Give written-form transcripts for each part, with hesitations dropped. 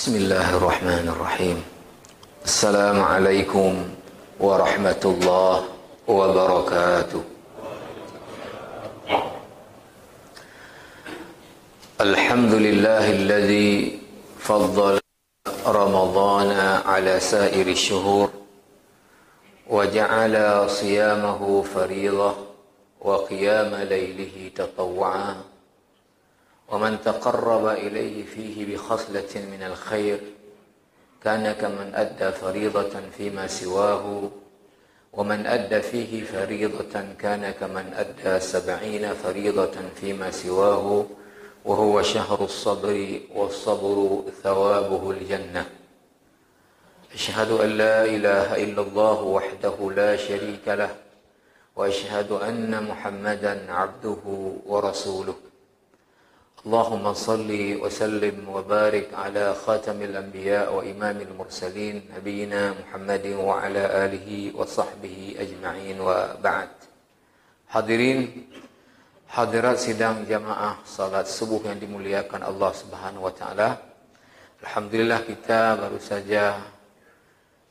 Bismillahirrahmanirrahim. Assalamualaikum warahmatullahi wabarakatuh. Alhamdulillahilladzi faddala Ramadhana ala sairi syuhur wa ja'ala siyamahu fariidah wa qiyama laylihi tatawwu'an. ومن تقرب إليه فيه بخصلة من الخير كان كمن أدى فريضة فيما سواه ومن أدى فيه فريضة كان كمن أدى 70 فريضة فيما سواه وهو شهر الصبر والصبر ثوابه الجنة. أشهد أن لا إله إلا الله وحده لا شريك له وأشهد أن محمدا عبده ورسوله. اللهم صل وسلم وبارك على خاتم الأنبياء وإمام المرسلين نبينا محمد وعلى آله وصحبه أجمعين وبعد. Hadirin hadirat sidang jamaah salat subuh yang dimuliakan Allah Subhanahu wa taala. Alhamdulillah kita baru saja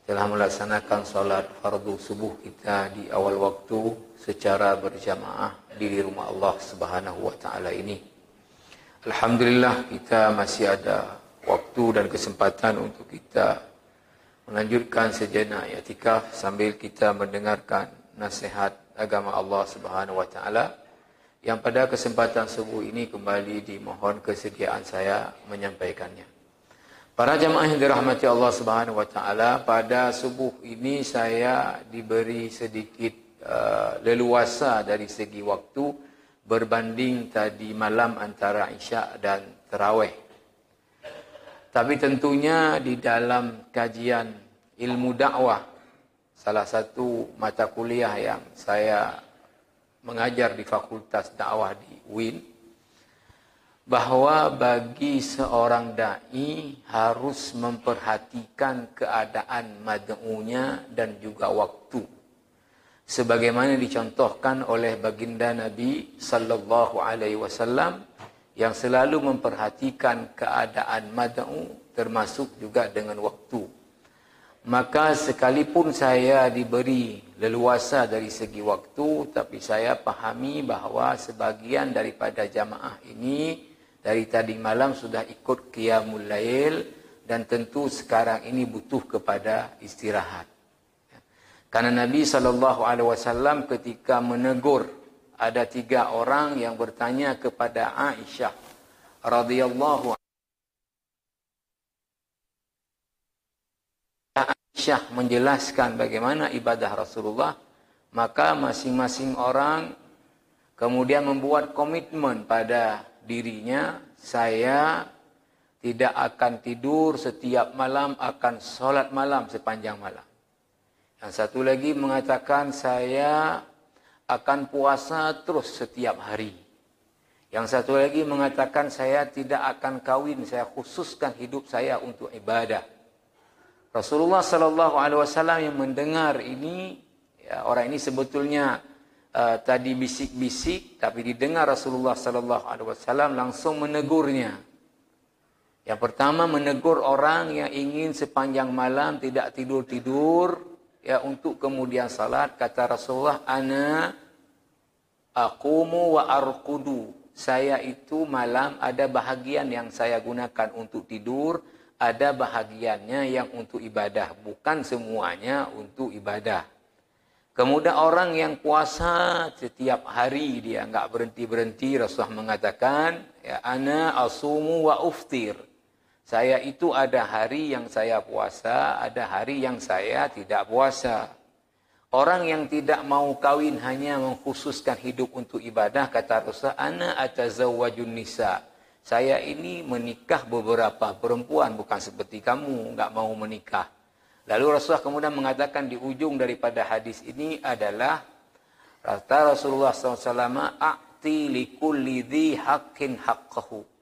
telah melaksanakan salat fardu subuh kita di awal waktu secara berjamaah di rumah Allah Subhanahu wa taala ini. Alhamdulillah kita masih ada waktu dan kesempatan untuk kita melanjutkan sejenak i'tikaf sambil kita mendengarkan nasihat agama Allah Subhanahu wa taala yang pada kesempatan subuh ini kembali dimohon kesediaan saya menyampaikannya. Para jamaah yang dirahmati Allah Subhanahu wa taala, pada subuh ini saya diberi sedikit leluasa dari segi waktu berbanding tadi malam antara Isya dan Tarawih. Tapi tentunya di dalam kajian ilmu dakwah, salah satu mata kuliah yang saya mengajar di Fakultas Dakwah di UIN, bahwa bagi seorang da'i harus memperhatikan keadaan mad'unya dan juga waktu. Sebagaimana dicontohkan oleh baginda Nabi sallallahu alaihi wasallam yang selalu memperhatikan keadaan mad'u termasuk juga dengan waktu. Maka sekalipun saya diberi leluasa dari segi waktu, tapi saya pahami bahawa sebagian daripada jamaah ini dari tadi malam sudah ikut qiyamul lail dan tentu sekarang ini butuh kepada istirahat. Karena Nabi SAW ketika menegur ada 3 orang yang bertanya kepada Aisyah radhiyallahu anha. Aisyah menjelaskan bagaimana ibadah Rasulullah, maka masing-masing orang kemudian membuat komitmen pada dirinya, saya tidak akan tidur setiap malam, akan solat malam sepanjang malam. Yang satu lagi mengatakan saya akan puasa terus setiap hari. Yang satu lagi mengatakan saya tidak akan kawin, saya khususkan hidup saya untuk ibadah. Rasulullah sallallahu alaihi wasallam yang mendengar ini, ya, orang ini sebetulnya tadi bisik-bisik, tapi didengar Rasulullah sallallahu alaihi wasallam langsung menegurnya. Yang pertama menegur orang yang ingin sepanjang malam tidak tidur-tidur, ya, untuk kemudian salat. Kata Rasulullah, ana aqumu wa arqudu. Saya itu malam ada bahagian yang saya gunakan untuk tidur, ada bahagiannya yang untuk ibadah, bukan semuanya untuk ibadah. Kemudian orang yang puasa setiap hari dia enggak berhenti-berhenti, Rasulullah mengatakan, ya, ana asumu wa uftir. Saya itu ada hari yang saya puasa, ada hari yang saya tidak puasa. Orang yang tidak mau kawin hanya mengkhususkan hidup untuk ibadah, kata Rasulullah, ana atazawwajun nisa. Saya ini menikah beberapa perempuan, bukan seperti kamu, enggak mau menikah. Lalu Rasulullah kemudian mengatakan di ujung daripada hadis ini adalah, kata Rasulullah SAW, a'ti likulli dhi haqqin haqqahu.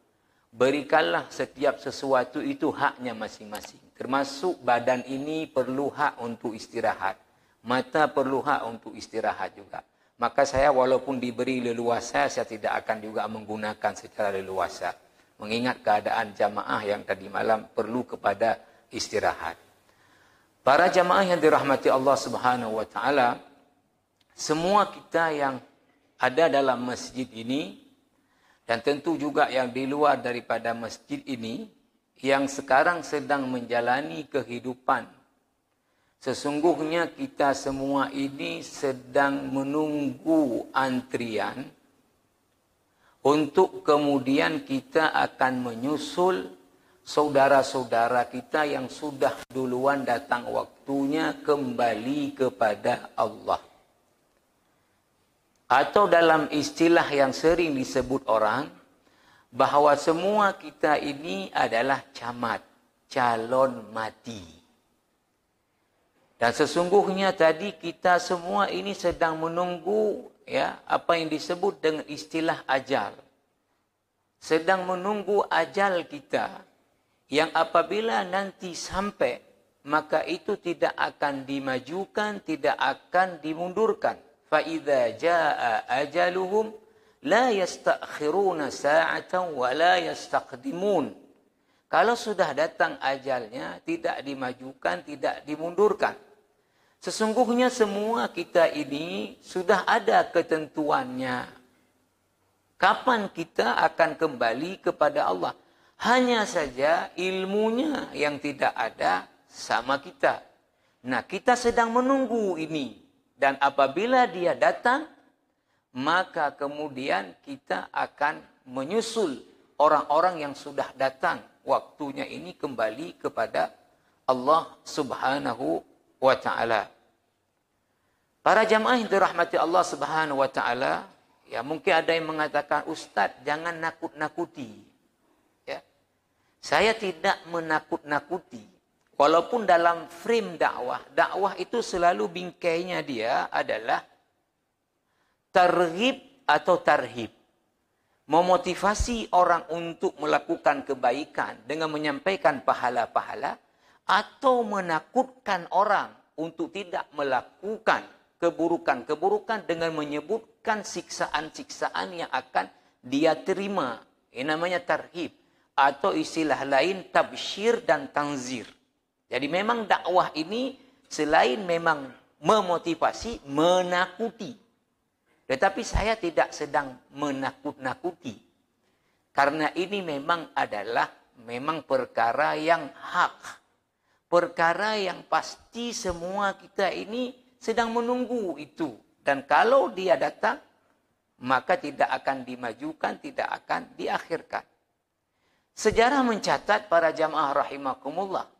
Berikanlah setiap sesuatu itu haknya masing-masing. Termasuk badan ini perlu hak untuk istirahat. Mata perlu hak untuk istirahat juga. Maka saya walaupun diberi leluasa, saya tidak akan juga menggunakan secara leluasa. mengingat keadaan jamaah yang tadi malam perlu kepada istirahat. Para jamaah yang dirahmati Allah Subhanahu wa taala, semua kita yang ada dalam masjid ini dan tentu juga yang di luar daripada masjid ini yang sekarang sedang menjalani kehidupan. Sesungguhnya kita semua ini sedang menunggu antrian untuk kemudian kita akan menyusul saudara-saudara kita yang sudah duluan datang waktunya kembali kepada Allah. Atau dalam istilah yang sering disebut orang, bahawa semua kita ini adalah camat, calon mati. Dan sesungguhnya tadi kita semua ini sedang menunggu apa yang disebut dengan istilah ajal. Sedang menunggu ajal kita yang apabila nanti sampai, maka itu tidak akan dimajukan, tidak akan dimundurkan. فَإِذَا جَاءَ أَجَلُهُمْ لَا يَسْتَأْخِرُونَ سَاعَةً وَلَا يَسْتَقْدِمُونَ. Kalau sudah datang ajalnya, tidak dimajukan, tidak dimundurkan. Sesungguhnya semua kita ini sudah ada ketentuannya. Kapan kita akan kembali kepada Allah? Hanya saja ilmunya yang tidak ada sama kita. Nah, kita sedang menunggu ini. Dan apabila dia datang, maka kemudian kita akan menyusul orang-orang yang sudah datang. Waktunya ini kembali kepada Allah Subhanahu wa ta'ala. Para jamaah yang dirahmati Allah Subhanahu wa ta'ala, ya mungkin ada yang mengatakan, Ustaz, jangan nakut-nakuti. Ya. Saya tidak menakut-nakuti. Walaupun dalam frame dakwah itu selalu bingkainya dia adalah targhib atau tarhib. Memotivasi orang untuk melakukan kebaikan dengan menyampaikan pahala-pahala, atau menakutkan orang untuk tidak melakukan keburukan-keburukan dengan menyebutkan siksaan-siksaan yang akan dia terima. Ini namanya tarhib. Atau istilah lain tabsyir dan tanzir. Jadi memang dakwah ini selain memang memotivasi, menakuti. Tetapi saya tidak sedang menakut-nakuti. Karena ini memang adalah perkara yang hak. Perkara yang pasti semua kita ini sedang menunggu itu. Dan kalau dia datang, maka tidak akan dimajukan, tidak akan diakhirkan. Sejarah mencatat para jamaah rahimakumullah.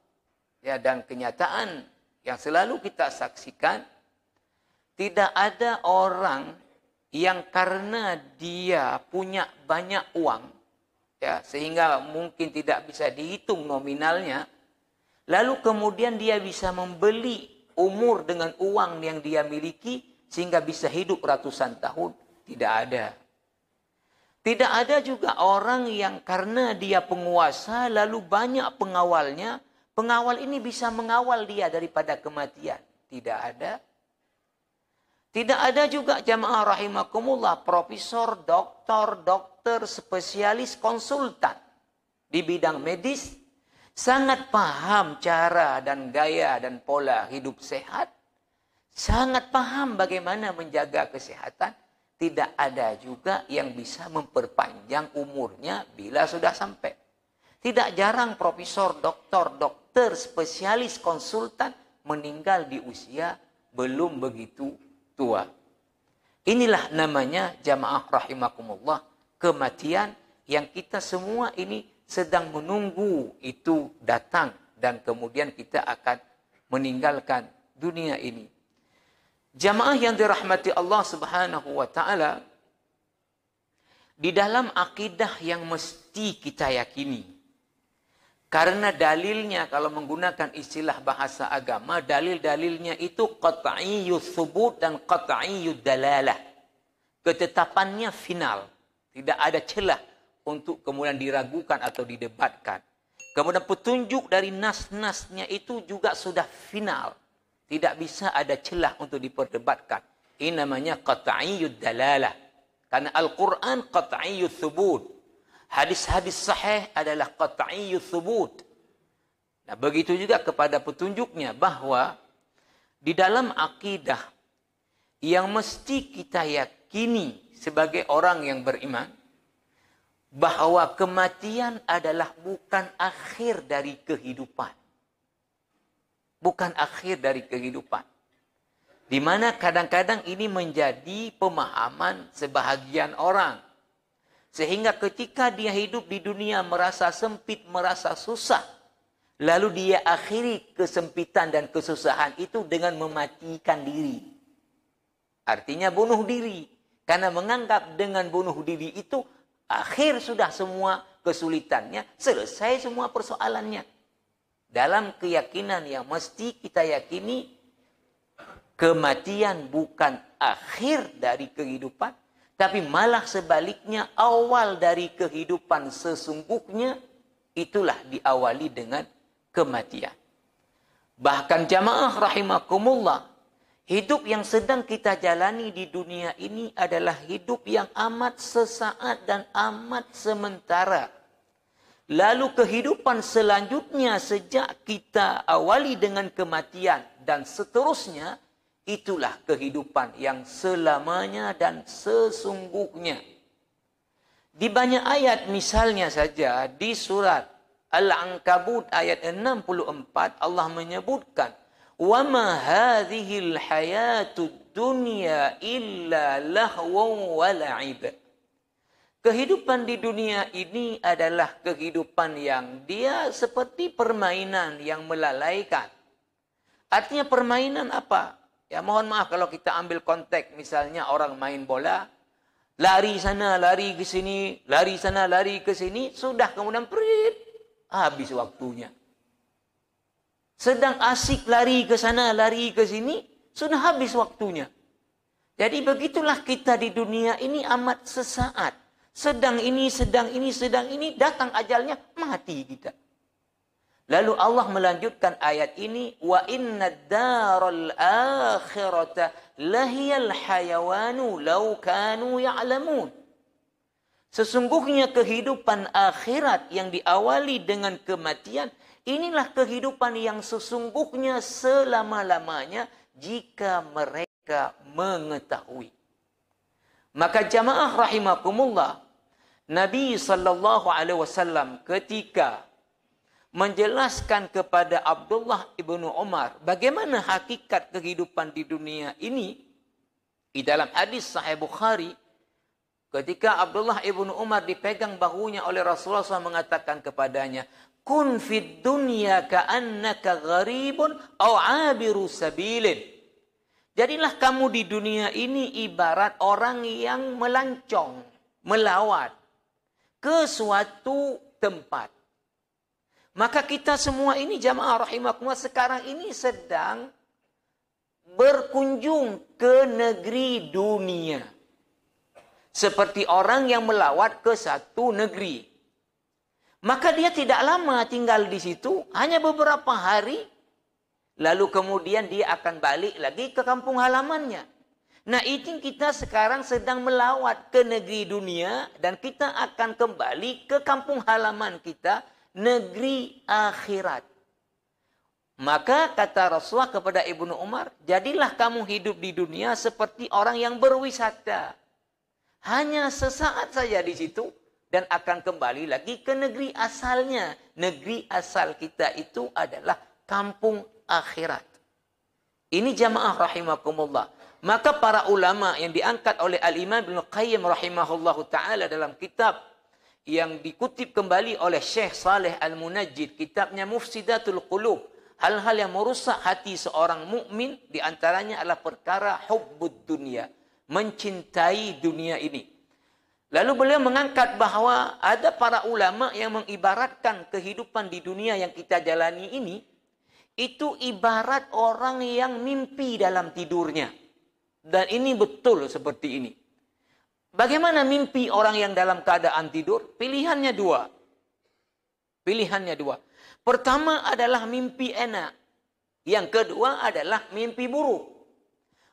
Ya, dan kenyataan yang selalu kita saksikan, tidak ada orang yang karena dia punya banyak uang, ya, sehingga mungkin tidak bisa dihitung nominalnya, lalu kemudian dia bisa membeli umur dengan uang yang dia miliki, sehingga bisa hidup ratusan tahun. Tidak ada. Tidak ada juga orang yang karena dia penguasa, lalu banyak pengawalnya, pengawal ini bisa mengawal dia daripada kematian. Tidak ada. Tidak ada juga jamaah rahimakumullah, profesor, dokter, spesialis, konsultan di bidang medis, sangat paham cara dan gaya dan pola hidup sehat, sangat paham bagaimana menjaga kesehatan. Tidak ada juga yang bisa memperpanjang umurnya bila sudah sampai. Tidak jarang profesor, dokter, spesialis, konsultan meninggal di usia belum begitu tua. Inilah namanya jamaah rahimakumullah, kematian yang kita semua ini sedang menunggu itu datang dan kemudian kita akan meninggalkan dunia ini. Jamaah yang dirahmati Allah Subhanahu wa taala, di dalam akidah yang mesti kita yakini. Karena dalilnya, kalau menggunakan istilah bahasa agama, dalil-dalilnya itu qat'iyyut thubut dan qat'iyyud dalalah. Ketetapannya final. Tidak ada celah untuk kemudian diragukan atau didebatkan. Kemudian petunjuk dari nas-nasnya itu juga sudah final. Tidak bisa ada celah untuk diperdebatkan. Ini namanya qat'iyyud dalalah. Karena Al-Quran qat'iyyut thubut. Hadis-hadis sahih adalah qat'iyyut thubut. Nah, begitu juga kepada petunjuknya bahwa di dalam akidah yang mesti kita yakini sebagai orang yang beriman, bahwa kematian adalah bukan akhir dari kehidupan. Bukan akhir dari kehidupan. Di mana kadang-kadang ini menjadi pemahaman sebahagian orang. Sehingga ketika dia hidup di dunia merasa sempit, merasa susah, lalu dia akhiri kesempitan dan kesusahan itu dengan mematikan diri. Artinya bunuh diri. Karena menganggap dengan bunuh diri itu akhir sudah semua kesulitannya, selesai semua persoalannya. Dalam keyakinan yang mesti kita yakini, kematian bukan akhir dari kehidupan, tapi malah sebaliknya awal dari kehidupan sesungguhnya, itulah diawali dengan kematian. Bahkan jamaah rahimakumullah, hidup yang sedang kita jalani di dunia ini adalah hidup yang amat sesaat dan amat sementara. Lalu kehidupan selanjutnya sejak kita awali dengan kematian dan seterusnya, itulah kehidupan yang selamanya dan sesungguhnya. Di banyak ayat misalnya saja di surat Al-Ankabut ayat 64 Allah menyebutkan وَمَا هَذِهِ الْحَيَاةُ الدُّنْيَا إِلَّا لَهْوٌ وَلَعِبٌ. Kehidupan di dunia ini adalah kehidupan yang dia seperti permainan yang melalaikan. Artinya permainan apa? Ya mohon maaf kalau kita ambil konteks misalnya orang main bola, lari sana, lari ke sini, lari sana, lari ke sini, sudah kemudian perit, habis waktunya. Sedang asik lari ke sana, lari ke sini, sudah habis waktunya. Jadi begitulah kita di dunia ini amat sesaat. Sedang ini, datang ajalnya, mati kita. Lalu Allah melanjutkan ayat ini, wa innad daral akhirata lahiyal hayawanu law kanu ya'lamun. Sesungguhnya kehidupan akhirat yang diawali dengan kematian, inilah kehidupan yang sesungguhnya selama-lamanya jika mereka mengetahui. Maka jamaah rahimakumullah, Nabi SAW ketika menjelaskan kepada Abdullah ibnu Umar bagaimana hakikat kehidupan di dunia ini, di dalam hadis Sahih Bukhari, ketika Abdullah ibnu Umar dipegang bahunya oleh Rasulullah SAW mengatakan kepadanya, kun fid dunya ka'annaka gharibun aw 'abiru sabilin. Jadilah kamu di dunia ini ibarat orang yang melancong, melawat ke suatu tempat. Maka kita semua ini jamaah rahimakumullah sekarang ini sedang berkunjung ke negeri dunia. Seperti orang yang melawat ke satu negeri. Maka dia tidak lama tinggal di situ, hanya beberapa hari. Lalu kemudian dia akan balik lagi ke kampung halamannya. Nah itu kita sekarang sedang melawat ke negeri dunia. Dan kita akan kembali ke kampung halaman kita, negeri akhirat. Maka kata Rasulullah kepada Ibnu Umar, jadilah kamu hidup di dunia seperti orang yang berwisata. Hanya sesaat saja di situ. Dan akan kembali lagi ke negeri asalnya. Negeri asal kita itu adalah kampung akhirat. Ini jamaah rahimakumullah. Maka para ulama yang diangkat oleh Al-Imam Ibnu Qayyim rahimahullahu ta'ala dalam kitab yang dikutip kembali oleh Syekh Saleh Al-Munajjid, kitabnya Mufsidatul Qulub, hal-hal yang merusak hati seorang mukmin diantaranya adalah perkara hubbud dunia, mencintai dunia ini. Lalu beliau mengangkat bahawa ada para ulama yang mengibaratkan kehidupan di dunia yang kita jalani ini, itu ibarat orang yang mimpi dalam tidurnya. Dan ini betul seperti ini. Bagaimana mimpi orang yang dalam keadaan tidur? Pilihannya dua. Pertama adalah mimpi enak. Yang kedua adalah mimpi buruk.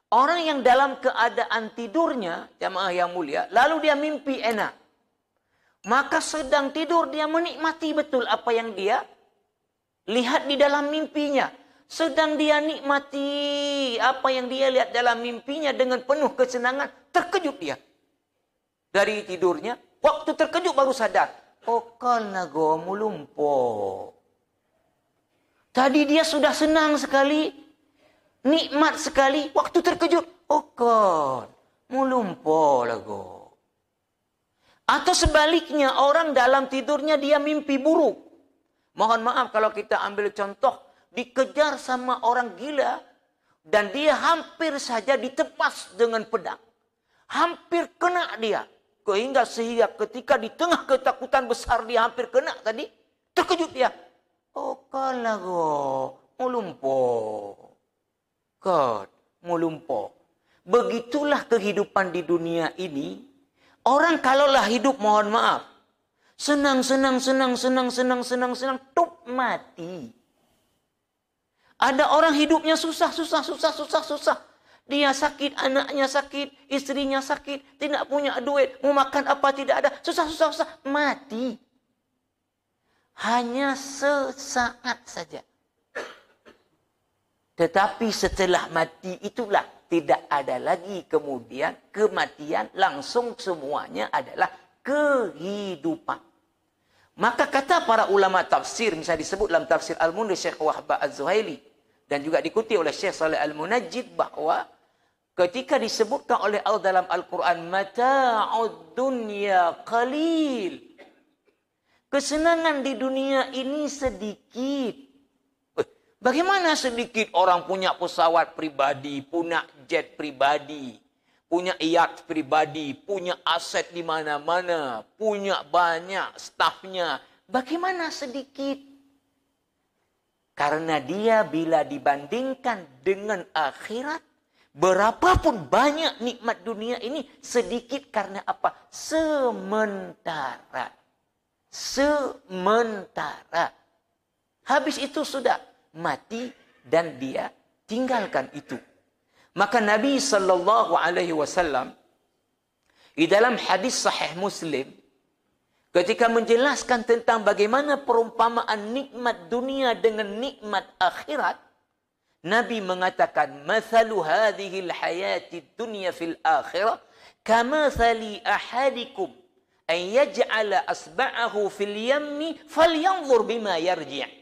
Orang yang dalam keadaan tidurnya, jamaah yang mulia, lalu dia mimpi enak. Maka sedang tidur dia menikmati betul apa yang dia lihat di dalam mimpinya. Sedang dia nikmati apa yang dia lihat dalam mimpinya dengan penuh kesenangan. Terkejut dia. Dari tidurnya. Waktu terkejut baru sadar. Okal nago mulumpo. Tadi dia sudah senang sekali. Nikmat sekali. Waktu terkejut. Okal mulumpo lago. Atau sebaliknya, orang dalam tidurnya dia mimpi buruk. Mohon maaf kalau kita ambil contoh, dikejar sama orang gila, dan dia hampir saja ditepas dengan pedang. Hampir kena dia. Sehingga ketika di tengah ketakutan besar dia hampir kena tadi, terkejut dia. Oh kalago, mulumpo. God, mulumpo. Begitulah kehidupan di dunia ini. Orang kalaulah hidup, mohon maaf, senang, tup mati. Ada orang hidupnya susah. Dia sakit, anaknya sakit, istrinya sakit, tidak punya duit, mau makan apa tidak ada, susah, mati. Hanya sesaat saja. Tetapi setelah mati itulah tidak ada lagi kemudian kematian, langsung semuanya adalah kehidupan. Maka kata para ulama tafsir, misalnya disebut dalam tafsir Al-Munir Syekh Wahbah Az-Zuhaili dan juga diikuti oleh Syekh Saleh Al-Munajjid, bahwa ketika disebutkan oleh Allah dalam Al-Quran, mata'ud dunya qalil, kesenangan di dunia ini sedikit. Bagaimana sedikit? Orang punya pesawat pribadi, punya jet pribadi, punya yacht pribadi, punya aset di mana-mana, punya banyak stafnya. Bagaimana sedikit? Karena dia bila dibandingkan dengan akhirat, berapapun banyak nikmat dunia ini sedikit. Karena apa? Sementara. Habis itu sudah mati dan dia tinggalkan itu. Maka Nabi SAW di dalam hadis sahih Muslim, ketika menjelaskan tentang bagaimana perumpamaan nikmat dunia dengan nikmat akhirat, Nabi mengatakan, "Mathalu hadhil hayati dunya fil akhirah kamathali ahadikum an yaj'ala asba'ahu fil yammi falyanzur bima yarji'."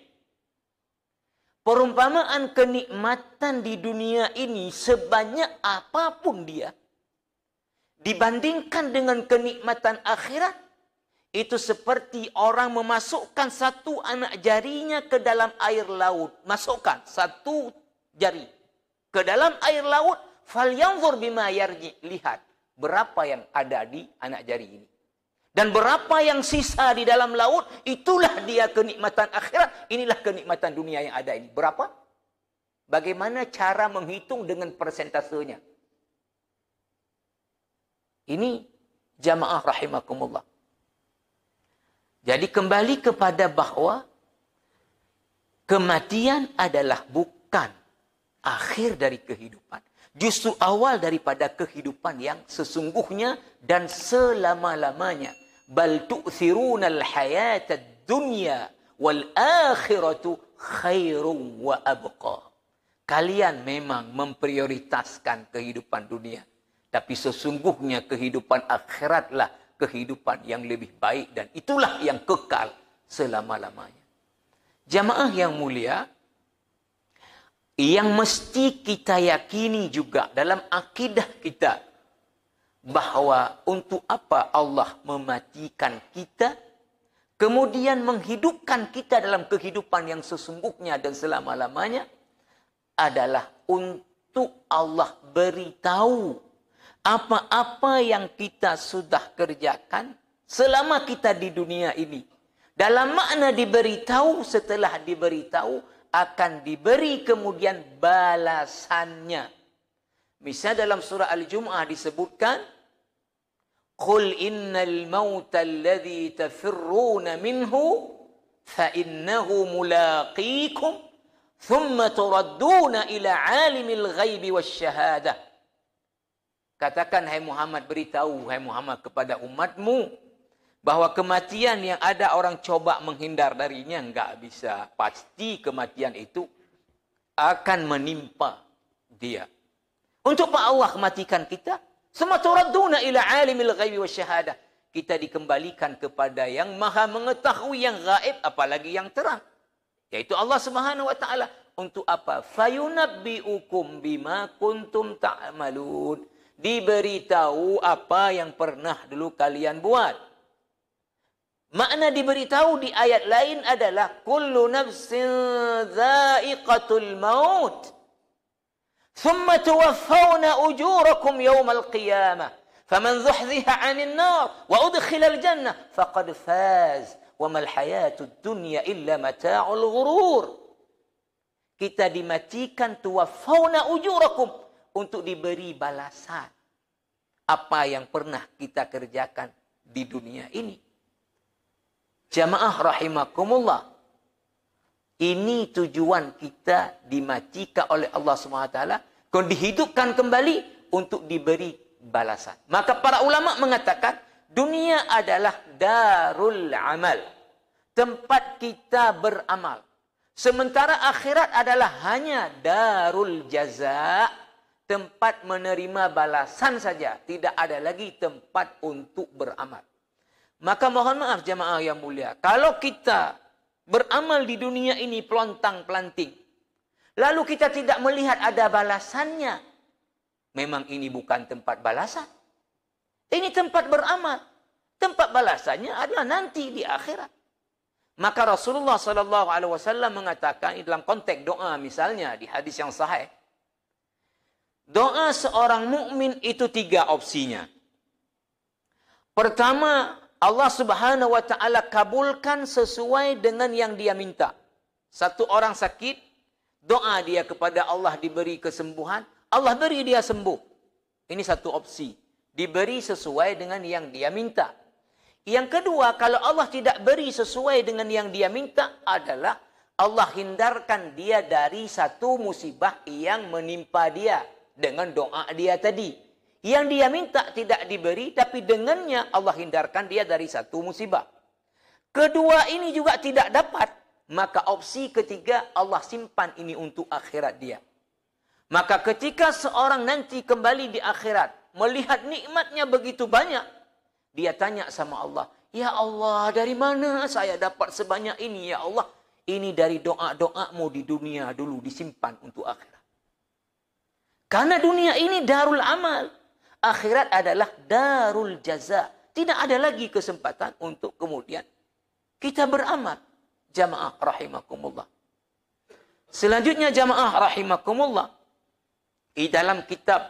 Perumpamaan kenikmatan di dunia ini sebanyak apapun dia, dibandingkan dengan kenikmatan akhirat, itu seperti orang memasukkan satu anak jarinya ke dalam air laut. Masukkan satu jari ke dalam air laut, falyanzur bima yarji, lihat berapa yang ada di anak jari ini. Dan berapa yang sisa di dalam laut, itulah dia kenikmatan akhirat. Inilah kenikmatan dunia yang ada ini. Berapa? Bagaimana cara menghitung dengan persentasenya? Ini jamaah rahimakumullah. Jadi kembali kepada bahwa kematian adalah bukan akhir dari kehidupan. Justru awal daripada kehidupan yang sesungguhnya dan selama-lamanya. Bal tu'thirunal hayatad dunya wal akhiratu khairun wa abqa. Kalian memang memprioritaskan kehidupan dunia, tapi sesungguhnya kehidupan akhiratlah kehidupan yang lebih baik, dan itulah yang kekal selama-lamanya. Jamaah yang mulia, yang mesti kita yakini juga dalam akidah kita, bahwa untuk apa Allah mematikan kita, kemudian menghidupkan kita dalam kehidupan yang sesungguhnya dan selama-lamanya, adalah untuk Allah beritahu apa-apa yang kita sudah kerjakan selama kita di dunia ini. Dalam makna diberitahu, setelah diberitahu akan diberi kemudian balasannya. Misal dalam surah Al-Jumu'ah disebutkan, Qul innal mauta alladhi tafirruna minhu fa innahu mulaqikum thumma turadduna ila alimil ghaibi wasyahadah. Katakan hai Muhammad, beritahu hai Muhammad kepada umatmu bahwa kematian yang ada orang coba menghindar darinya, enggak bisa. Pasti kematian itu akan menimpa dia. Untuk apa Allah matikan kita? Summa turadduna ila alimil ghaibi wasyahadah. Kita dikembalikan kepada yang maha mengetahui yang gaib, apalagi yang terang. Yaitu Allah Subhanahu wa ta'ala. Untuk apa? Fayunabbi'ukum bima kuntum ta'malun. Diberitahu apa yang pernah dulu kalian buat. Makna diberitahu di ayat lain adalah kullu nafsin dha'iqatul maut. Thumma tuwaffawna ujurakum yawmal qiyamah. Faman zuhziha 'anil nar wa udkhilal jannah faqad faz. Wa mal hayatud dunya illa mata'ul ghurur. Kita dimatikan tuwaffawna ujurakum untuk diberi balasan apa yang pernah kita kerjakan di dunia ini. Jamaah rahimakumullah. Ini tujuan kita dimatikan oleh Allah SWT. Kau dihidupkan kembali untuk diberi balasan. Maka para ulama mengatakan dunia adalah darul amal. Tempat kita beramal. Sementara akhirat adalah hanya darul jaza. Tempat menerima balasan saja. Tidak ada lagi tempat untuk beramal. Maka mohon maaf jamaah yang mulia. Kalau kita beramal di dunia ini pelontang-pelanting. Lalu kita tidak melihat ada balasannya. Memang ini bukan tempat balasan. Ini tempat beramal. Tempat balasannya adalah nanti di akhirat. Maka Rasulullah SAW mengatakan dalam konteks doa misalnya di hadis yang sahih. Doa seorang mukmin itu 3 opsinya. Pertama, Allah Subhanahu wa ta'ala kabulkan sesuai dengan yang dia minta. Satu orang sakit, doa dia kepada Allah diberi kesembuhan, Allah beri dia sembuh. Ini satu opsi. Diberi sesuai dengan yang dia minta. Yang kedua, kalau Allah tidak beri sesuai dengan yang dia minta adalah Allah hindarkan dia dari satu musibah yang menimpa dia dengan doa dia tadi. Yang dia minta tidak diberi, tapi dengannya Allah hindarkan dia dari satu musibah. Kedua ini juga tidak dapat, maka opsi ketiga Allah simpan ini untuk akhirat dia. Maka ketika seorang nanti kembali di akhirat, melihat nikmatnya begitu banyak, dia tanya sama Allah, ya Allah, dari mana saya dapat sebanyak ini ya Allah? Ini dari doa-doamu di dunia dulu disimpan untuk akhirat. Karena dunia ini darul amal. Akhirat adalah darul jaza. Tidak ada lagi kesempatan untuk kemudian kita beramal. Jamaah rahimakumullah. Selanjutnya jamaah rahimakumullah. Di dalam kitab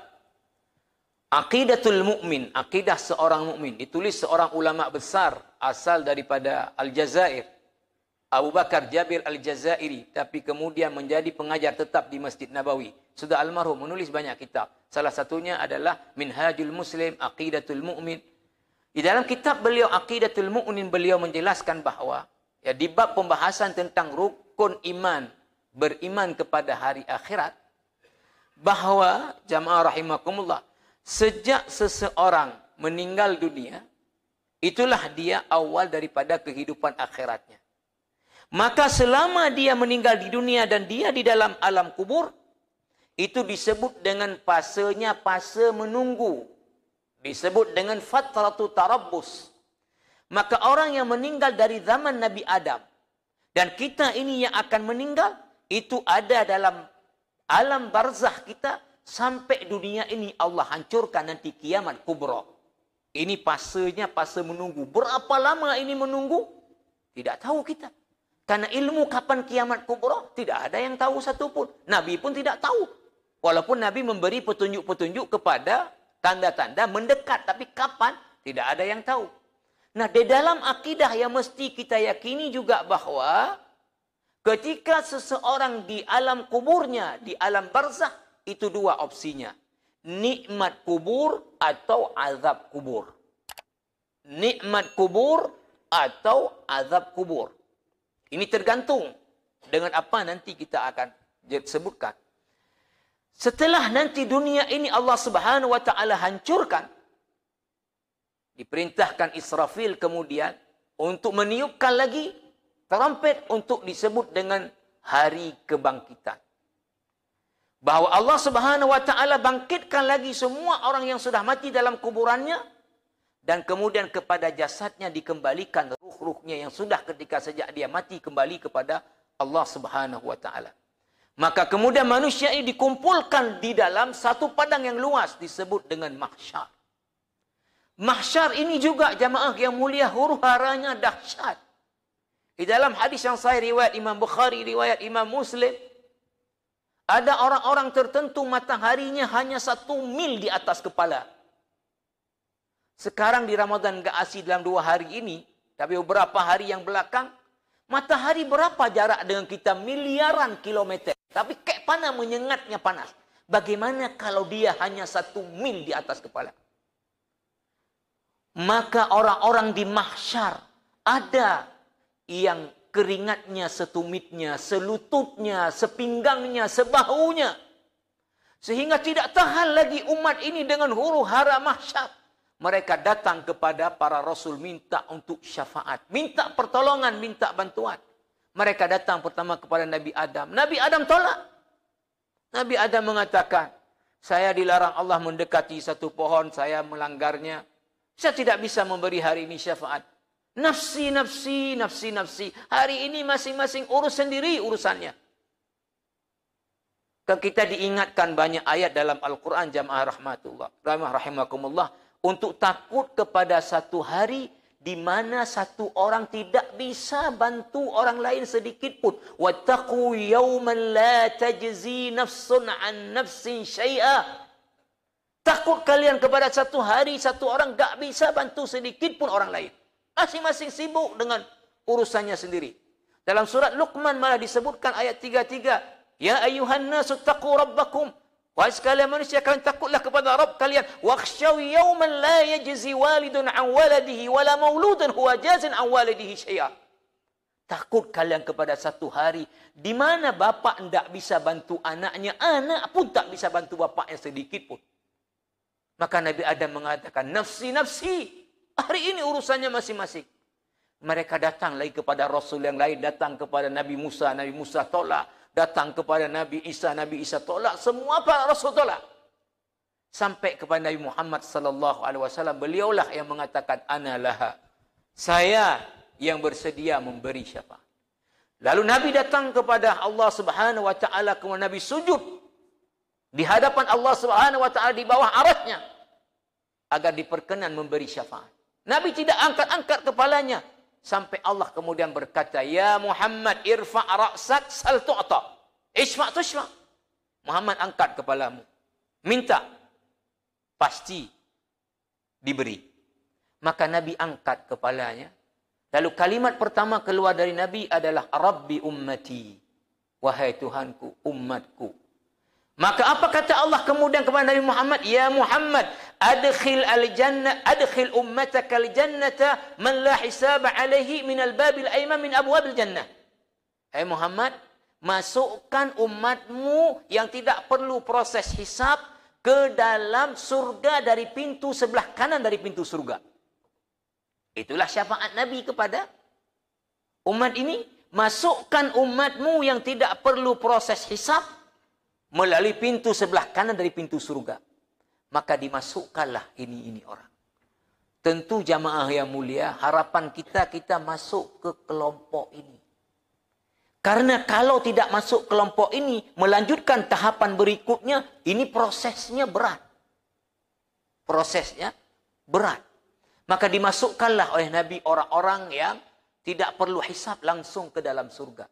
Aqidatul Mu'min, akidah seorang mukmin, ditulis seorang ulama besar asal daripada Aljazair, Abu Bakar Jabir Al-Jazairi, tapi kemudian menjadi pengajar tetap di Masjid Nabawi. Sudah almarhum, menulis banyak kitab. Salah satunya adalah Minhajul Muslim, Aqidatul Mu'min. Di dalam kitab beliau Aqidatul Mu'min, beliau menjelaskan bahawa ya, di bab pembahasan tentang rukun iman, beriman kepada hari akhirat, bahawa jamaah rahimakumullah, sejak seseorang meninggal dunia, itulah dia awal daripada kehidupan akhiratnya. Maka selama dia meninggal di dunia dan dia di dalam alam kubur, itu disebut dengan fasenya fase menunggu. Disebut dengan fatratu tarabbus. Maka orang yang meninggal dari zaman Nabi Adam, dan kita ini yang akan meninggal, itu ada dalam alam barzakh kita, sampai dunia ini Allah hancurkan nanti kiamat kubra. Ini fasenya fase menunggu. Berapa lama ini menunggu? Tidak tahu kita. Karena ilmu kapan kiamat kubra, tidak ada yang tahu satupun. Nabi pun tidak tahu. Walaupun Nabi memberi petunjuk-petunjuk kepada tanda-tanda mendekat. Tapi kapan, tidak ada yang tahu. Nah, di dalam akidah yang mesti kita yakini juga bahawa ketika seseorang di alam kuburnya, di alam barzakh, itu 2 opsinya. Nikmat kubur atau azab kubur. Nikmat kubur atau azab kubur. Ini tergantung dengan apa nanti kita akan sebutkan. Setelah nanti dunia ini Allah Subhanahu wa ta'ala hancurkan, Diperintahkan Israfil kemudian untuk meniupkan lagi trompet untuk disebut dengan hari kebangkitan. Bahawa Allah Subhanahu wa taala bangkitkan lagi semua orang yang sudah mati dalam kuburannya, dan kemudian kepada jasadnya dikembalikan ruh-ruhnya yang sudah ketika sejak dia mati kembali kepada Allah Subhanahu wa taala. Maka kemudian manusia ini dikumpulkan di dalam satu padang yang luas disebut dengan mahsyar. Mahsyar ini juga jamaah yang mulia huru-haranya dahsyat. Di dalam hadis yang sahih riwayat Imam Bukhari, riwayat Imam Muslim, ada orang-orang tertentu mataharinya hanya 1 mil di atas kepala. Sekarang di Ramadan Ga'asi dalam 2 hari ini, tapi beberapa hari yang belakang, matahari berapa jarak dengan kita? Miliaran kilometer. Tapi kayak panas menyengatnya panas. Bagaimana kalau dia hanya 1 mil di atas kepala? Maka orang-orang di mahsyar ada yang keringatnya setumitnya, selututnya, sepinggangnya, sebahunya. Sehingga tidak tahan lagi umat ini dengan huru-hara mahsyar. Mereka datang kepada para rasul minta untuk syafaat, minta pertolongan, minta bantuan. Mereka datang pertama kepada Nabi Adam. Nabi Adam tolak. Nabi Adam mengatakan, saya dilarang Allah mendekati satu pohon, saya melanggarnya. Saya tidak bisa memberi hari ini syafaat. Nafsi, nafsi, nafsi, nafsi. Hari ini masing-masing urus sendiri urusannya. Kita diingatkan banyak ayat dalam Al-Quran, jamaah rahimakumullah, untuk takut kepada satu hari di mana satu orang tidak bisa bantu orang lain sedikit pun. Wattaqu yawman la tajzi nafsun an nafsin syai'a. Takut kalian kepada satu hari, satu orang tak bisa bantu sedikit pun orang lain. Masing-masing sibuk dengan urusannya sendiri. Dalam surat Luqman malah disebutkan ayat 33. Ya ayuhan nasu taqu rabbakum. Wahai sekalian manusia, kalian takutlah kepada Rabb kalian. Wakhshaw yawman la yajzi walidun an waladihi wala mauludun huwa jazin an walidihi syai'a. Takut kalian kepada satu hari di mana bapak tidak bisa bantu anaknya, anak pun tak bisa bantu bapaknya sedikit pun. Maka Nabi Adam mengatakan, nafsi, nafsi. Hari ini urusannya masing-masing. Mereka datang lagi kepada Rasul yang lain. Datang kepada Nabi Musa tolak. Datang kepada Nabi Isa tolak. Semua para Rasul tolak. Sampai kepada Nabi Muhammad SAW. Beliaulah yang mengatakan, ana laha. Saya yang bersedia memberi syafaat. Lalu Nabi datang kepada Allah Subhanahu wa taala, kemudian Nabi sujud di hadapan Allah Subhanahu wa taala di bawah arasnya agar diperkenan memberi syafaat. Nabi tidak angkat-angkat kepalanya sampai Allah kemudian berkata, "Ya Muhammad, irfa' ra'sak sal tu'ta. Isma' tushma." Muhammad, angkat kepalamu. Minta. Pasti diberi. Maka Nabi angkat kepalanya. Lalu kalimat pertama keluar dari Nabi adalah Rabbi ummati. Wahai Tuhanku, umatku. Maka apa kata Allah kemudian kepada Nabi Muhammad? Ya Muhammad, adkhil al-jannah, adkhil ummataka al-jannata man la hisaba alaihi min al-babil ayman min abwabil jannah. Hai Muhammad, masukkan umatmu yang tidak perlu proses hisab ke dalam surga dari pintu sebelah kanan dari pintu surga. Itulah syafaat Nabi kepada umat ini. Masukkan umatmu yang tidak perlu proses hisab melalui pintu sebelah kanan dari pintu surga. Maka dimasukkanlah ini orang. Tentu jamaah yang mulia, harapan kita masuk ke kelompok ini. Karena kalau tidak masuk kelompok ini, melanjutkan tahapan berikutnya, ini prosesnya berat. Prosesnya berat. Maka dimasukkanlah oleh Nabi orang-orang yang tidak perlu hisab langsung ke dalam surga.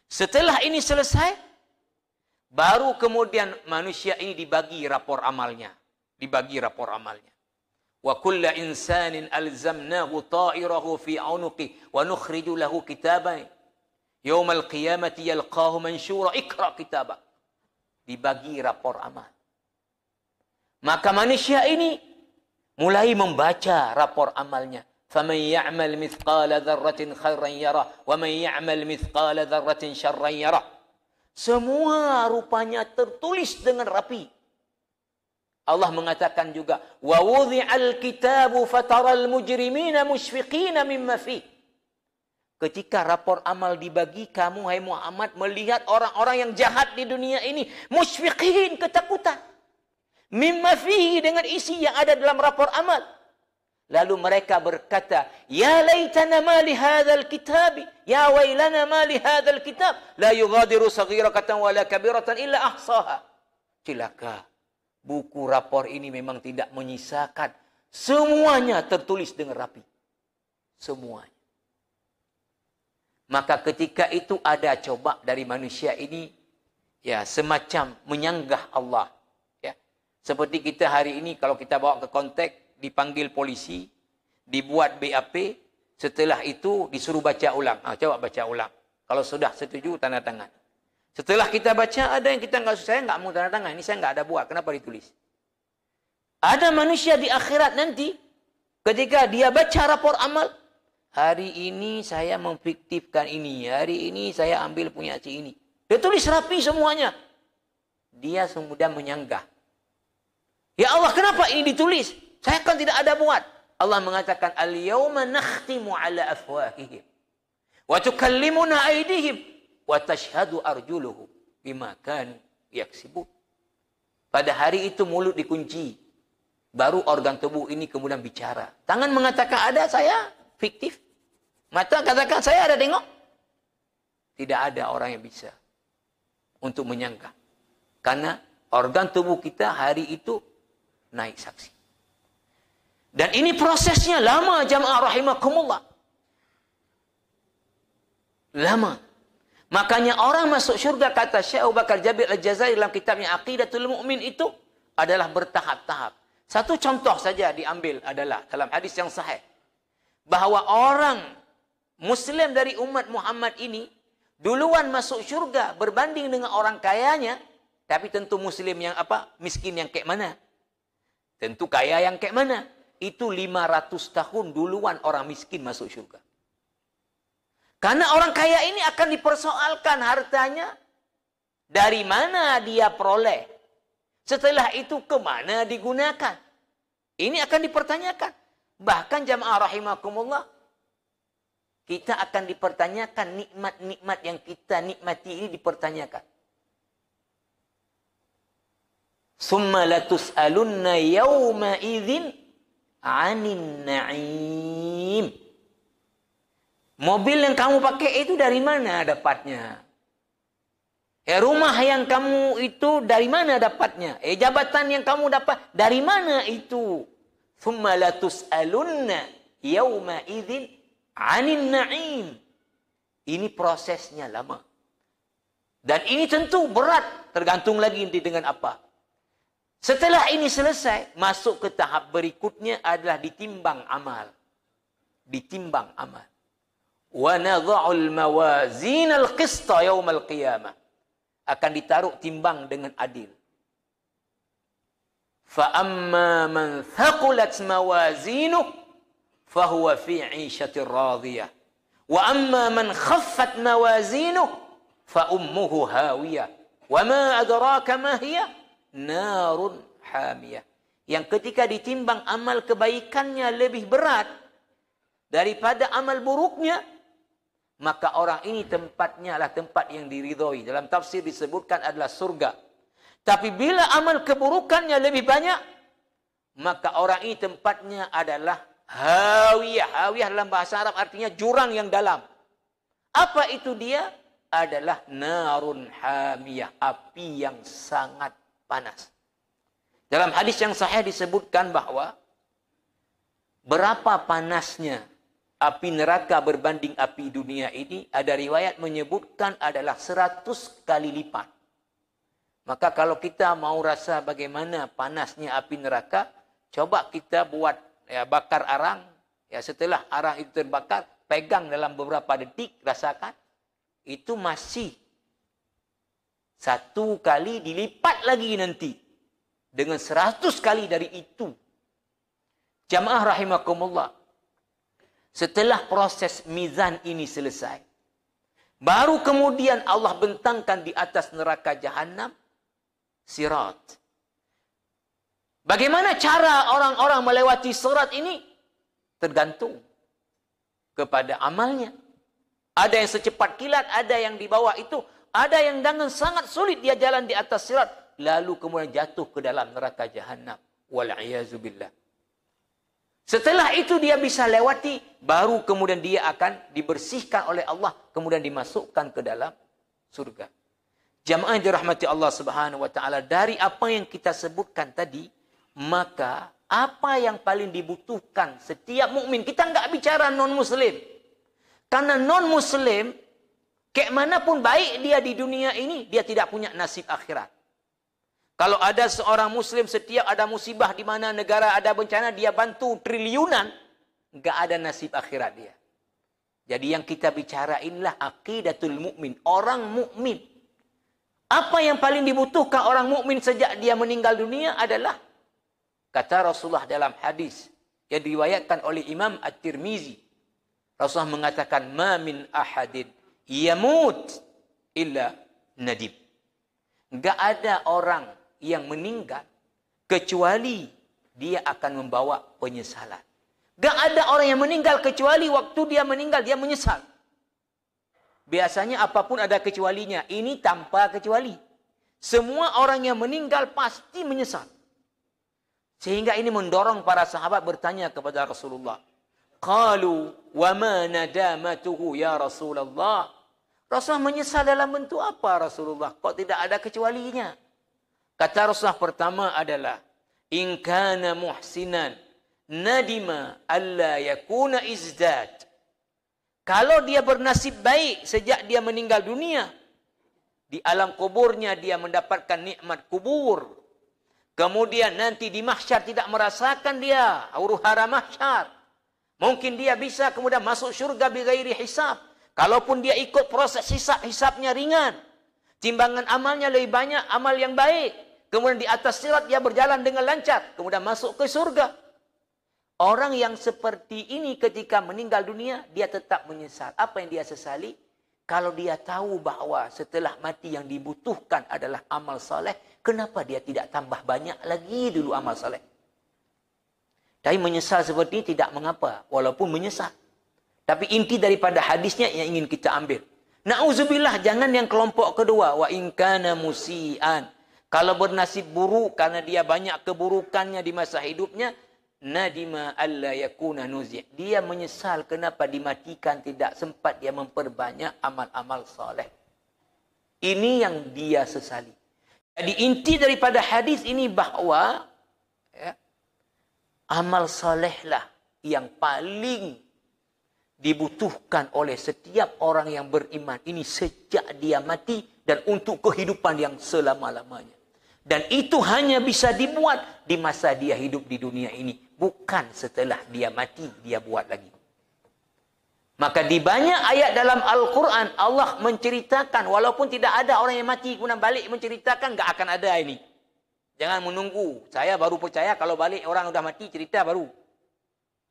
Setelah ini selesai, baru kemudian manusia ini dibagi rapor amalnya. Dibagi rapor amalnya. Wa kulla insanin alzamnahu ta'irahu fi 'unuqi wa nukhriju lahu kitaban yaumal qiyamati yalqahu mansyura ikra kitabak. Dibagi rapor amal. Maka manusia ini mulai membaca rapor amalnya. Faman ya'mal mithqala dzarratin khairan yarah wa man ya'mal mithqala dzarratin syarran yarah. Semua rupanya tertulis dengan rapi. Allah mengatakan juga, wa wudhi'al kitabu fataral mujrimina musyfiqina mimma fi. Ketika rapor amal dibagi, kamu hai Muhammad melihat orang-orang yang jahat di dunia ini musyfiqin, ketakutan. Mimma fihi, dengan isi yang ada dalam rapor amal. Lalu mereka berkata, ya laitana ma li hadzal kitabi, ya wailana ma li hadzal kitab, la yughadiru saghiratan wala kabiratan illa ahsaha. Celaka. Buku rapor ini memang tidak menyisakan. Semuanya tertulis dengan rapi. Semuanya. Maka ketika itu ada coba dari manusia ini, ya semacam menyanggah Allah. Ya. Seperti kita hari ini kalau kita bawa ke konteks, dipanggil polisi, dibuat BAP, setelah itu disuruh baca ulang. Coba baca ulang. Kalau sudah setuju, tanda tangan. Setelah kita baca, ada yang kita nggak, saya nggak mau tanda tangan, ini saya nggak ada buat, kenapa ditulis? Ada manusia di akhirat nanti, ketika dia baca rapor amal, hari ini saya memfiktifkan ini, hari ini saya ambil punya si ini. Dia tulis rapi semuanya. Dia kemudian menyanggah. Ya Allah, kenapa ini ditulis? Saya kan tidak ada buat. Allah mengatakan, al-yawma nakhtimu ala afwahihim. Wa tukallimuna aydihim. Wa tashhadu arjuluhum. Bima kanu yaksibun. Pada hari itu mulut dikunci. Baru organ tubuh ini kemudian bicara. Tangan mengatakan ada, saya fiktif. Mata katakan saya ada, tengok. Tidak ada orang yang bisa untuk menyanggah. Karena organ tubuh kita hari itu naik saksi. Dan ini prosesnya lama, jamaah rahimakumullah. Lama. Makanya orang masuk syurga, kata Syekh Abu Bakar Jabir Al-Jazairi dalam kitabnya Aqidatul Mu'min, itu adalah bertahap-tahap. Satu contoh saja diambil adalah dalam hadis yang sahih. Bahwa orang Muslim dari umat Muhammad ini duluan masuk syurga berbanding dengan orang kayanya. Tapi tentu Muslim yang miskin yang kayak mana? Tentu kaya yang kayak mana? Itu 500 tahun duluan orang miskin masuk syurga. Karena orang kaya ini akan dipersoalkan hartanya. Dari mana dia peroleh? Setelah itu kemana digunakan? Ini akan dipertanyakan. Bahkan jamaah rahimakumullah, kita akan dipertanyakan nikmat-nikmat yang kita nikmati ini dipertanyakan. Summa latus'alunna yawma idzin 'anin na'im. Mobil yang kamu pakai itu dari mana dapatnya? Rumah yang kamu itu dari mana dapatnya? Jabatan yang kamu dapat dari mana itu? Thumma latus'alunna yawma idzin 'anin na'im. Ini prosesnya lama. Dan ini tentu berat, tergantung lagi nanti dengan apa. Setelah ini selesai, masuk ke tahap berikutnya adalah ditimbang amal. Ditimbang amal. Wa nadha'ul mawazinal qista yaumal qiyamah. Akan ditaruh timbang dengan adil. Fa amma man thaqulat mawazinuh fahuwa fi 'ishatir radiyah. Wa amma man khaffat mawazinuh fa ummuhu hawiyah. Wa ma adraka ma hiya? Narun hamiyah. Yang ketika ditimbang amal kebaikannya lebih berat daripada amal buruknya, maka orang ini tempatnya adalah tempat yang diridhoi. Dalam tafsir disebutkan adalah surga. Tapi bila amal keburukannya lebih banyak, maka orang ini tempatnya adalah hawiyah. Hawiyah dalam bahasa Arab artinya jurang yang dalam. Apa itu dia? Adalah narun hamiyah. Api yang sangat panas. Dalam hadis yang sahih disebutkan bahwa berapa panasnya api neraka berbanding api dunia ini, ada riwayat menyebutkan adalah 100 kali lipat. Maka kalau kita mau rasa bagaimana panasnya api neraka, coba kita buat bakar arang. Setelah arang itu terbakar, pegang dalam beberapa detik, rasakan. Itu masih 1 kali dilipat lagi nanti. Dengan 100 kali dari itu. Jamaah rahimakumullah. Setelah proses mizan ini selesai, baru kemudian Allah bentangkan di atas neraka Jahannam sirat. Bagaimana cara orang-orang melewati sirat ini? Tergantung kepada amalnya. Ada yang secepat kilat, ada yang di bawah itu. Ada yang dengan sangat sulit dia jalan di atas sirat. Lalu kemudian jatuh ke dalam neraka jahanam. Wal'iyazubillah. Setelah itu dia bisa lewati, baru kemudian dia akan dibersihkan oleh Allah, kemudian dimasukkan ke dalam surga. Jamaah yang dirahmati Allah Subhanahu wa taala, dari apa yang kita sebutkan tadi, maka apa yang paling dibutuhkan setiap mukmin, kita enggak bicara non-muslim. Karena non-muslim, kayak manapun baik dia di dunia ini, dia tidak punya nasib akhirat. Kalau ada seorang muslim, setiap ada musibah di mana negara ada bencana, dia bantu triliunan, enggak ada nasib akhirat dia. Jadi yang kita bicara inilah aqidatul mukmin, orang mukmin. Apa yang paling dibutuhkan orang mukmin sejak dia meninggal dunia adalah, kata Rasulullah dalam hadis yang diriwayatkan oleh Imam At-Tirmizi, Rasulullah mengatakan, "Ma min ahadin yamut illa nadib." Enggak ada orang yang meninggal kecuali dia akan membawa penyesalan. Enggak ada orang yang meninggal kecuali waktu dia meninggal dia menyesal. Biasanya apapun ada kecualinya. Ini tanpa kecuali. Semua orang yang meninggal pasti menyesal. Sehingga ini mendorong para sahabat bertanya kepada Rasulullah. Qalu wa ma nadamatuhu ya Rasulullah. Rasulullah menyesal dalam bentuk apa Rasulullah? Kok tidak ada kecualinya? Kata Rasulullah pertama adalah, in kana muhsinan nadima alla yakuna izdad. Kalau dia bernasib baik sejak dia meninggal dunia, di alam kuburnya dia mendapatkan nikmat kubur. Kemudian nanti di mahsyar tidak merasakan dia huru-hara mahsyar. Mungkin dia bisa kemudian masuk syurga bighairi hisab. Kalaupun dia ikut proses hisab, hisabnya ringan. Timbangan amalnya lebih banyak, amal yang baik. Kemudian di atas sirat dia berjalan dengan lancar. Kemudian masuk ke surga. Orang yang seperti ini ketika meninggal dunia, dia tetap menyesal. Apa yang dia sesali? Kalau dia tahu bahwa setelah mati yang dibutuhkan adalah amal saleh, kenapa dia tidak tambah banyak lagi dulu amal saleh? Tapi menyesal seperti ini tidak mengapa, walaupun menyesal. Tapi inti daripada hadisnya yang ingin kita ambil. Na'udzubillah, jangan yang kelompok kedua. Wa in kana musian. Kalau bernasib buruk karena dia banyak keburukannya di masa hidupnya, nadima alla yakuna nuzi'. Dia menyesal kenapa dimatikan, tidak sempat dia memperbanyak amal-amal soleh. Ini yang dia sesali. Jadi inti daripada hadis ini bahwa ya, amal solehlah yang paling dibutuhkan oleh setiap orang yang beriman ini sejak dia mati dan untuk kehidupan yang selama-lamanya. Dan itu hanya bisa dibuat di masa dia hidup di dunia ini. Bukan setelah dia mati, dia buat lagi. Maka di banyak ayat dalam Al-Quran, Allah menceritakan, walaupun tidak ada orang yang mati, kemudian balik menceritakan, nggak akan ada ini. Jangan menunggu. Saya baru percaya kalau balik orang sudah mati, cerita baru.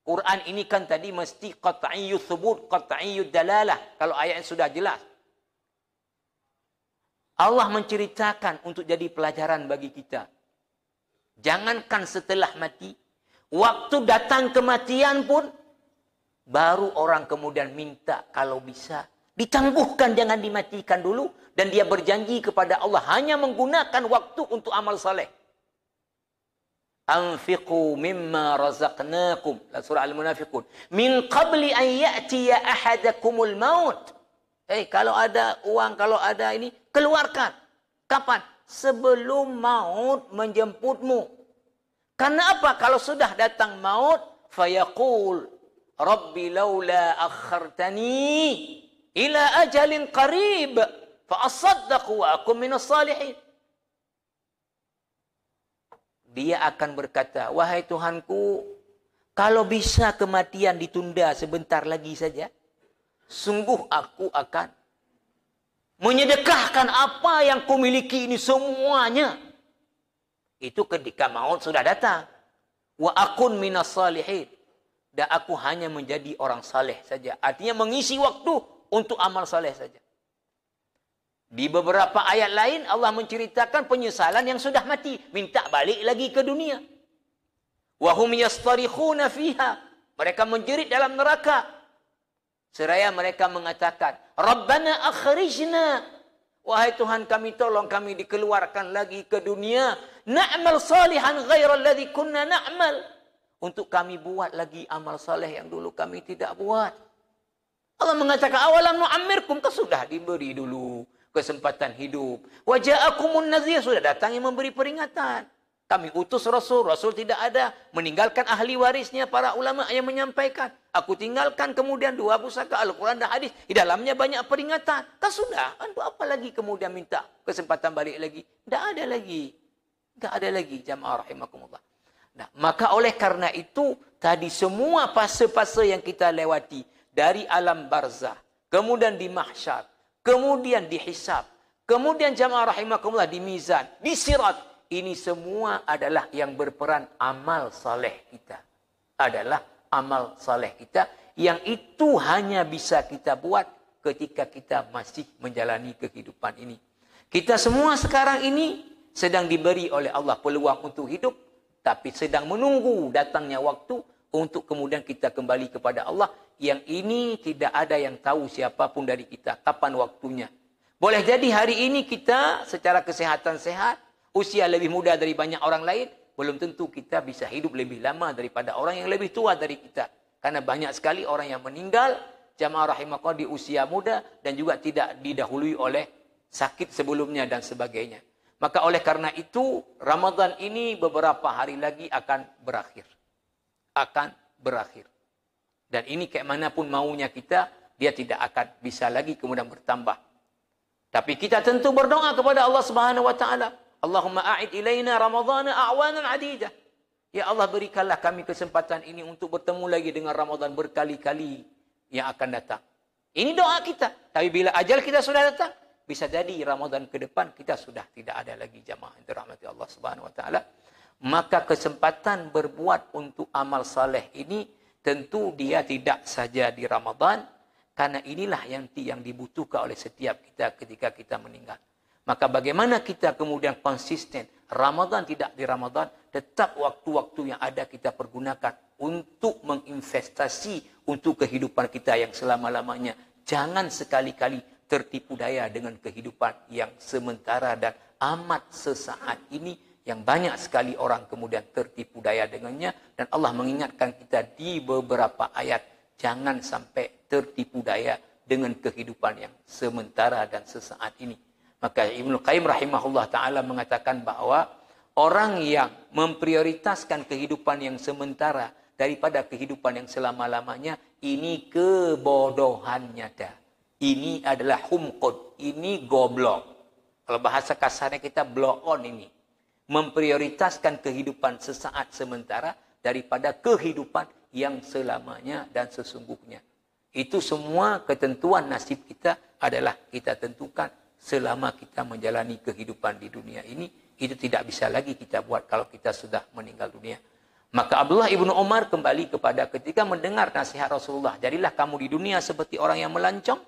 Quran ini kan tadi mesti qat'iyyut thubut, qat'iyyud dalalah. Kalau ayatnya sudah jelas. Allah menceritakan untuk jadi pelajaran bagi kita. Jangankan setelah mati, waktu datang kematian pun, baru orang kemudian minta kalau bisa. Ditangguhkan, jangan dimatikan dulu. Dan dia berjanji kepada Allah hanya menggunakan waktu untuk amal saleh. Anfiqu mimma razaqnakum. Surah Al-Munafiqun. Min qabli an ya'tiya ahadakumul maut. Kalau ada uang, kalau ada ini, keluarkan. Kapan? Sebelum maut menjemputmu. Karena apa? Kalau sudah datang maut, fayaqul, Rabbi laula akhartani ila ajalin qarib, fa asaddaqu wa akum minas salihin. Dia akan berkata, wahai Tuhanku, kalau bisa kematian ditunda sebentar lagi saja, sungguh aku akan menyedekahkan apa yang kumiliki ini semuanya. Itu ketika maut sudah datang. Wa akun minas salihin. Dan aku hanya menjadi orang saleh saja. Artinya mengisi waktu untuk amal saleh saja. Di beberapa ayat lain Allah menceritakan penyesalan yang sudah mati. Minta balik lagi ke dunia. Wa hum yastarikhuna fiha. Mereka menjerit dalam neraka. Seraya mereka mengatakan, Rabbana akhrijna. Wahai Tuhan kami, tolong kami dikeluarkan lagi ke dunia. Na'mal salihan ghaira alladhi kunna na'mal. Untuk kami buat lagi amal saleh yang dulu kami tidak buat. Allah mengatakan, awalam nu'ammirkum, kau sudah diberi dulu kesempatan hidup. Wa ja'akumun nadhir, sudah datang yang memberi peringatan. Kami utus Rasul, Rasul tidak ada. Meninggalkan ahli warisnya, para ulama yang menyampaikan. Aku tinggalkan kemudian 2 pusaka Al-Quran dan hadis. Di dalamnya banyak peringatan. Tak sudah, untuk apa lagi kemudian minta kesempatan balik lagi? Tidak ada lagi. Tidak ada lagi, jamaah rahimakumullah. Nah, maka oleh karena itu, tadi semua fase-fase yang kita lewati. Dari alam barzah, kemudian di mahsyar, kemudian di hisab, kemudian jamaah rahimakumullah di mizan, di sirat. Ini semua adalah yang berperan amal saleh kita. Adalah amal saleh kita yang itu hanya bisa kita buat ketika kita masih menjalani kehidupan ini. Kita semua sekarang ini sedang diberi oleh Allah peluang untuk hidup, tapi sedang menunggu datangnya waktu untuk kemudian kita kembali kepada Allah. Yang ini tidak ada yang tahu siapapun dari kita kapan waktunya. Boleh jadi hari ini kita secara kesehatan sehat, usia lebih muda dari banyak orang lain, belum tentu kita bisa hidup lebih lama daripada orang yang lebih tua dari kita. Karena banyak sekali orang yang meninggal, jamaah rahimakumullah, di usia muda dan juga tidak didahului oleh sakit sebelumnya dan sebagainya. Maka oleh karena itu, Ramadan ini beberapa hari lagi akan berakhir. Akan berakhir. Dan ini kayak manapun maunya kita, dia tidak akan bisa lagi kemudian bertambah. Tapi kita tentu berdoa kepada Allah Subhanahu wa taala. Allahumma a'id ilaina Ramadhana a'wanan adidah. Ya Allah, berikanlah kami kesempatan ini untuk bertemu lagi dengan Ramadan berkali-kali yang akan datang. Ini doa kita. Tapi bila ajal kita sudah datang, bisa jadi Ramadan ke depan kita sudah tidak ada lagi, jamaah yang dirahmati Allah Subhanahu wa taala. Maka kesempatan berbuat untuk amal saleh ini tentu dia tidak saja di Ramadan, karena inilah yang dibutuhkan oleh setiap kita ketika kita meninggal. Maka bagaimana kita kemudian konsisten, Ramadan tidak di Ramadan, tetap waktu-waktu yang ada kita pergunakan untuk menginvestasi untuk kehidupan kita yang selama-lamanya. Jangan sekali-kali tertipu daya dengan kehidupan yang sementara dan amat sesaat ini, yang banyak sekali orang kemudian tertipu daya dengannya. Dan Allah mengingatkan kita di beberapa ayat, jangan sampai tertipu daya dengan kehidupan yang sementara dan sesaat ini. Maka Ibnu Qayyim rahimahullah ta'ala mengatakan bahwa orang yang memprioritaskan kehidupan yang sementara daripada kehidupan yang selama-lamanya, ini kebodohan nyata. Ini adalah humqud, ini goblok. Kalau bahasa kasarnya kita blow on ini. Memprioritaskan kehidupan sesaat sementara daripada kehidupan yang selamanya dan sesungguhnya. Itu semua ketentuan nasib kita adalah kita tentukan selama kita menjalani kehidupan di dunia ini. Itu tidak bisa lagi kita buat kalau kita sudah meninggal dunia. Maka Abdullah ibnu Umar kembali kepada ketika mendengar nasihat Rasulullah, jadilah kamu di dunia seperti orang yang melancong.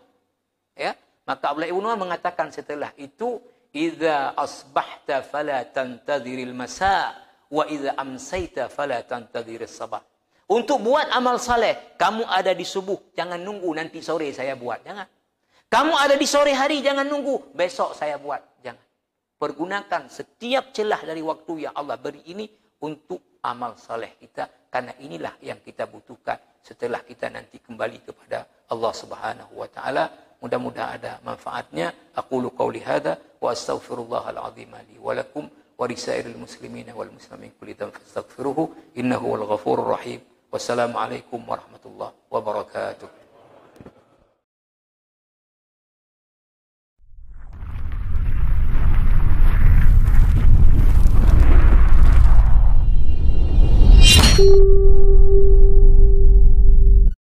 Ya, maka Abdullah ibnu Umar mengatakan setelah itu, idza asbahta fala tantadhiril masa wa idza amsayta fala tantadhiris sabah. Untuk buat amal saleh, kamu ada di subuh, jangan nunggu nanti sore saya buat, jangan. Kamu ada di sore hari, jangan nunggu besok saya buat, jangan. Pergunakan setiap celah dari waktu yang Allah beri ini untuk amal saleh kita, karena inilah yang kita butuhkan setelah kita nanti kembali kepada Allah Subhanahu wa taala. Mudah-mudahan ada manfaatnya. Aqulu qauli hadza wa astaghfirullahal azim li wa lakum wa lisairil muslimina wal muslimin kulli dhanbin fastaghfiruhu innahu wal ghafurur rahim. Wassalamualaikum warahmatullahi wabarakatuh.